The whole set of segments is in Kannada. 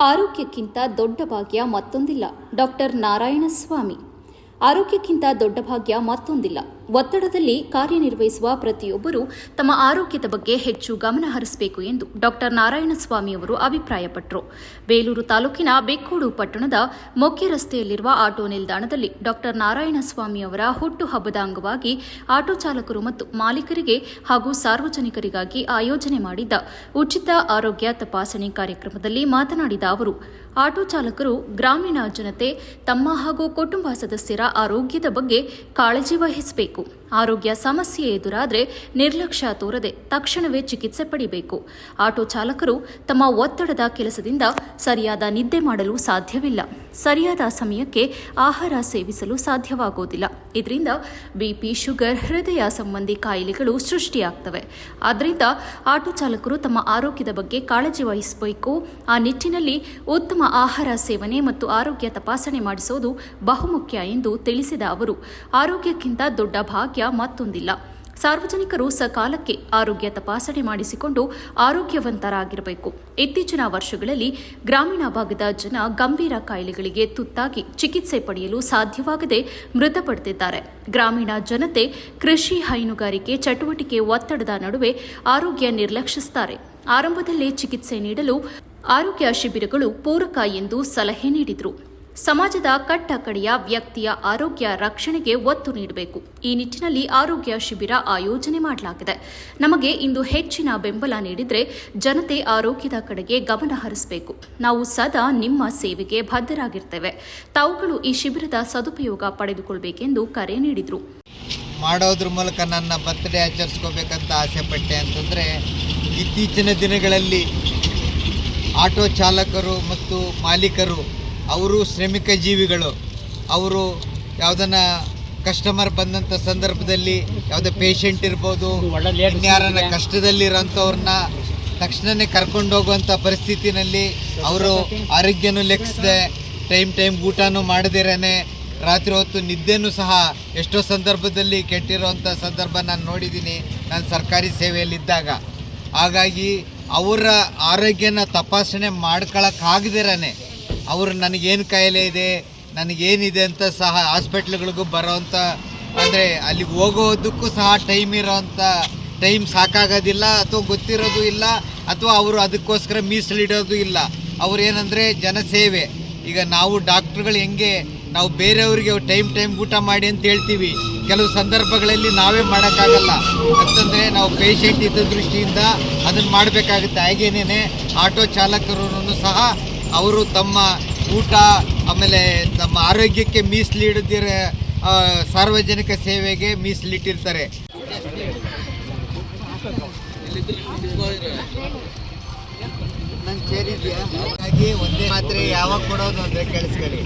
ಆರೋಗ್ಯಕ್ಕಿಂತ ದೊಡ್ಡ ಭಾಗ್ಯ ಮತ್ತೊಂದಿಲ್ಲ. ಡಾಕ್ಟರ್ ನಾರಾಯಣಸ್ವಾಮಿ. ಆರೋಗ್ಯಕ್ಕಿಂತ ದೊಡ್ಡ ಭಾಗ್ಯ ಮತ್ತೊಂದಿಲ್ಲ. ಒತ್ತಡದಲ್ಲಿ ಕಾರ್ಯನಿರ್ವಹಿಸುವ ಪ್ರತಿಯೊಬ್ಬರೂ ತಮ್ಮ ಆರೋಗ್ಯದ ಬಗ್ಗೆ ಹೆಚ್ಚು ಗಮನ ಹರಿಸಬೇಕು ಎಂದು ಡಾಕ್ಟರ್ ನಾರಾಯಣಸ್ವಾಮಿ ಅವರು ಅಭಿಪ್ರಾಯಪಟ್ಟರು. ಬೇಲೂರು ತಾಲೂಕಿನ ಬೆಕ್ಕೋಡು ಪಟ್ಟಣದ ಮುಖ್ಯ ರಸ್ತೆಯಲ್ಲಿರುವ ಆಟೋ ನಿಲ್ದಾಣದಲ್ಲಿ ಡಾಕ್ಟರ್ ನಾರಾಯಣಸ್ವಾಮಿ ಅವರ ಹುಟ್ಟುಹಬ್ಬದ ಅಂಗವಾಗಿ ಆಟೋ ಚಾಲಕರು ಮತ್ತು ಮಾಲೀಕರಿಗೆ ಹಾಗೂ ಸಾರ್ವಜನಿಕರಿಗಾಗಿ ಆಯೋಜನೆ ಮಾಡಿದ್ದ ಉಚಿತ ಆರೋಗ್ಯ ತಪಾಸಣೆ ಕಾರ್ಯಕ್ರಮದಲ್ಲಿ ಮಾತನಾಡಿದ ಅವರು, ಆಟೋ ಚಾಲಕರು ಗ್ರಾಮೀಣ ಜನತೆ ತಮ್ಮ ಹಾಗೂ ಕುಟುಂಬ ಸದಸ್ಯರ ಆರೋಗ್ಯದ ಬಗ್ಗೆ ಕಾಳಜಿ ವಹಿಸಬೇಕು. ಆರೋಗ್ಯ ಸಮಸ್ಯೆ ಎದುರಾದರೆ ನಿರ್ಲಕ್ಷ್ಯ ತೋರದೆ ತಕ್ಷಣವೇ ಚಿಕಿತ್ಸೆ ಪಡೆಯಬೇಕು. ಆಟೋ ಚಾಲಕರು ತಮ್ಮ ಒತ್ತಡದ ಕೆಲಸದಿಂದ ಸರಿಯಾದ ನಿದ್ದೆ ಮಾಡಲು ಸಾಧ್ಯವಿಲ್ಲ. ಸರಿಯಾದ ಸಮಯಕ್ಕೆ ಆಹಾರ ಸೇವಿಸಲು ಸಾಧ್ಯವಾಗುವುದಿಲ್ಲ. ಇದರಿಂದ ಬಿಪಿ, ಶುಗರ್, ಹೃದಯ ಸಂಬಂಧಿ ಕಾಯಿಲೆಗಳು ಸೃಷ್ಟಿಯಾಗ್ತವೆ. ಆದ್ದರಿಂದ ಆಟೋ ಚಾಲಕರು ತಮ್ಮ ಆರೋಗ್ಯದ ಬಗ್ಗೆ ಕಾಳಜಿ ವಹಿಸಬೇಕು. ಆ ನಿಟ್ಟಿನಲ್ಲಿ ಉತ್ತಮ ಆಹಾರ ಸೇವನೆ ಮತ್ತು ಆರೋಗ್ಯ ತಪಾಸಣೆ ಮಾಡಿಸುವುದು ಬಹುಮುಖ್ಯ ಎಂದು ತಿಳಿಸಿದ ಅವರು, ಆರೋಗ್ಯಕ್ಕಿಂತ ದೊಡ್ಡ ಭಾಗ್ಯ ಮತ್ತೊಂದಿಲ್ಲ. ಸಾರ್ವಜನಿಕರು ಸಕಾಲಕ್ಕೆ ಆರೋಗ್ಯ ತಪಾಸಣೆ ಮಾಡಿಸಿಕೊಂಡು ಆರೋಗ್ಯವಂತರಾಗಿರಬೇಕು. ಇತ್ತೀಚಿನ ವರ್ಷಗಳಲ್ಲಿ ಗ್ರಾಮೀಣ ಭಾಗದ ಜನ ಗಂಭೀರ ಕಾಯಿಲೆಗಳಿಗೆ ತುತ್ತಾಗಿ ಚಿಕಿತ್ಸೆ ಪಡೆಯಲು ಸಾಧ್ಯವಾಗದೆ ಮೃತಪಡುತ್ತಿದ್ದಾರೆ. ಗ್ರಾಮೀಣ ಜನತೆ ಕೃಷಿ, ಹೈನುಗಾರಿಕೆ ಚಟುವಟಿಕೆ ಒತ್ತಡದ ನಡುವೆ ಆರೋಗ್ಯ ನಿರ್ಲಕ್ಷಿಸುತ್ತಾರೆ. ಆರಂಭದಲ್ಲೇ ಚಿಕಿತ್ಸೆ ನೀಡಲು ಆರೋಗ್ಯ ಶಿಬಿರಗಳು ಪೂರಕ ಎಂದು ಸಲಹೆ ನೀಡಿದರು. ಸಮಾಜದ ಕಟ್ಟ ಕಡೆಯ ವ್ಯಕ್ತಿಯ ಆರೋಗ್ಯ ರಕ್ಷಣೆಗೆ ಒತ್ತು ನೀಡಬೇಕು. ಈ ನಿಟ್ಟಿನಲ್ಲಿ ಆರೋಗ್ಯ ಶಿಬಿರ ಆಯೋಜನೆ ಮಾಡಲಾಗಿದೆ. ನಮಗೆ ಇಂದು ಹೆಚ್ಚಿನ ಬೆಂಬಲ ನೀಡಿದರೆ ಜನತೆ ಆರೋಗ್ಯದ ಕಡೆಗೆ ಗಮನ ಹರಿಸಬೇಕು. ನಾವು ಸದಾ ನಿಮ್ಮ ಸೇವೆಗೆ ಬದ್ಧರಾಗಿರ್ತೇವೆ. ತಾವುಗಳು ಈ ಶಿಬಿರದ ಸದುಪಯೋಗ ಪಡೆದುಕೊಳ್ಳಬೇಕೆಂದು ಕರೆ ನೀಡಿದರು. ಮಾಡೋದ್ರ ಮೂಲಕ ನನ್ನ ಬರ್ತ್ಡೇ ಆಚರಿಸ್ಕೋಬೇಕಂತ ಆಸೆ ಪಟ್ಟೆ ಅಂತಂದರೆ, ಇತ್ತೀಚಿನ ದಿನಗಳಲ್ಲಿ ಆಟೋ ಚಾಲಕರು ಮತ್ತು ಮಾಲೀಕರು ಅವರು ಶ್ರಮಿಕ ಜೀವಿಗಳು. ಅವರು ಯಾವುದನ್ನ ಕಸ್ಟಮರ್ ಬಂದಂಥ ಸಂದರ್ಭದಲ್ಲಿ ಯಾವುದೇ ಪೇಷಂಟ್ ಇರ್ಬೋದು, ಇನ್ಯಾರನ್ನ ಕಷ್ಟದಲ್ಲಿರೋಂಥವ್ರನ್ನ ತಕ್ಷಣವೇ ಕರ್ಕೊಂಡು ಹೋಗುವಂಥ ಪರಿಸ್ಥಿತಿನಲ್ಲಿ ಅವರು ಆರೋಗ್ಯನೂ ಲೆಕ್ಕಿಸದೆ ಟೈಮ್ ಊಟನೂ ಮಾಡದಿರೇ ರಾತ್ರಿ ಹೊತ್ತು ನಿದ್ದೆನೂ ಸಹ ಎಷ್ಟೋ ಸಂದರ್ಭದಲ್ಲಿ ಕೆಟ್ಟಿರೋವಂಥ ಸಂದರ್ಭ ನಾನು ನೋಡಿದ್ದೀನಿ, ನಾನು ಸರ್ಕಾರಿ ಸೇವೆಯಲ್ಲಿದ್ದಾಗ. ಹಾಗಾಗಿ ಅವರ ಆರೋಗ್ಯನ ತಪಾಸಣೆ ಮಾಡ್ಕೊಳ್ಳೋಕ್ಕಾಗದಿರೇ ಅವರು ನನಗೇನು ಕಾಯಿಲೆ ಇದೆ, ನನಗೇನಿದೆ ಅಂತ ಸಹ ಹಾಸ್ಪಿಟ್ಲ್ಗಳಿಗೂ ಬರೋವಂಥ, ಅಂದರೆ ಅಲ್ಲಿಗೆ ಹೋಗೋದಕ್ಕೂ ಸಹ ಟೈಮ್ ಸಾಕಾಗೋದಿಲ್ಲ, ಅಥವಾ ಗೊತ್ತಿರೋದು ಇಲ್ಲ, ಅಥವಾ ಅವರು ಅದಕ್ಕೋಸ್ಕರ ಮೀಸಲಿಡೋದು ಇಲ್ಲ. ಅವರೇನೆಂದರೆ ಜನಸೇವೆ. ಈಗ ನಾವು ಡಾಕ್ಟ್ರುಗಳು ಹೆಂಗೆ ನಾವು ಬೇರೆಯವರಿಗೆ ಟೈಮ್ ಊಟ ಮಾಡಿ ಅಂತ ಹೇಳ್ತೀವಿ, ಕೆಲವು ಸಂದರ್ಭಗಳಲ್ಲಿ ನಾವೇ ಮಾಡೋಕ್ಕಾಗಲ್ಲ ಅಂತಂದರೆ ನಾವು ಪೇಷಂಟ್ ಇದ್ದ ದೃಷ್ಟಿಯಿಂದ ಅದನ್ನು ಮಾಡಬೇಕಾಗುತ್ತೆ. ಹಾಗೇನೇ ಆಟೋ ಚಾಲಕರು ಸಹ ಅವರು ತಮ್ಮ ಊಟ ಆಮೇಲೆ ತಮ್ಮ ಆರೋಗ್ಯಕ್ಕೆ ಮೀಸಲಿಡದಿರ ಸಾರ್ವಜನಿಕ ಸೇವೆಗೆ ಮೀಸಲಿಟ್ಟಿರ್ತಾರೆ. ನನ್ನ ಸೇರಿದೆಯಾ? ಹಾಗಾಗಿ ಒಂದೇ ಮಾತ್ರೆ ಯಾವಾಗ ಕೊಡೋದು ಅಂದರೆ ಕೇಳಿಸ್ಕೊಳ್ಳಿ,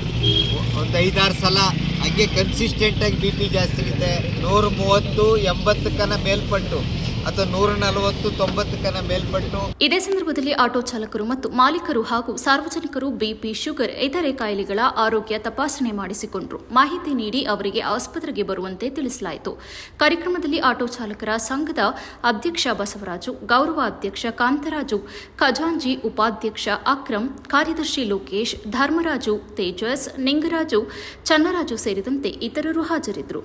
ಒಂದು 5-6 ಸಲ ಹಾಗೆ ಕನ್ಸಿಸ್ಟೆಂಟಾಗಿ ಬಿ ಪಿ ಜಾಸ್ತಿ ಇರುತ್ತೆ. 130, 80 ಮೇಲ್ಪಟ್ಟು ಅಥವಾ 140, 90 ಮೇಲ್ಪಟ್ಟು. ಇದೇ ಸಂದರ್ಭದಲ್ಲಿ ಆಟೋ ಚಾಲಕರು ಮತ್ತು ಮಾಲೀಕರು ಹಾಗೂ ಸಾರ್ವಜನಿಕರು ಬಿಪಿ, ಶುಗರ್, ಇತರೆ ಕಾಯಿಲೆಗಳ ಆರೋಗ್ಯ ತಪಾಸಣೆ ಮಾಡಿಸಿಕೊಂಡರು. ಮಾಹಿತಿ ನೀಡಿ ಅವರಿಗೆ ಆಸ್ಪತ್ರೆಗೆ ಬರುವಂತೆ ತಿಳಿಸಲಾಯಿತು. ಕಾರ್ಯಕ್ರಮದಲ್ಲಿ ಆಟೋ ಚಾಲಕರ ಸಂಘದ ಅಧ್ಯಕ್ಷ ಬಸವರಾಜು, ಗೌರವ ಅಧ್ಯಕ್ಷ ಕಾಂತರಾಜು, ಖಜಾಂಜಿ ಉಪಾಧ್ಯಕ್ಷ ಅಕ್ರಮ್, ಕಾರ್ಯದರ್ಶಿ ಲೋಕೇಶ್, ಧರ್ಮರಾಜು, ತೇಜಸ್, ನಿಂಗರಾಜು, ಚನ್ನರಾಜು ಸೇರಿದಂತೆ ಇತರರು ಹಾಜರಿದ್ದರು.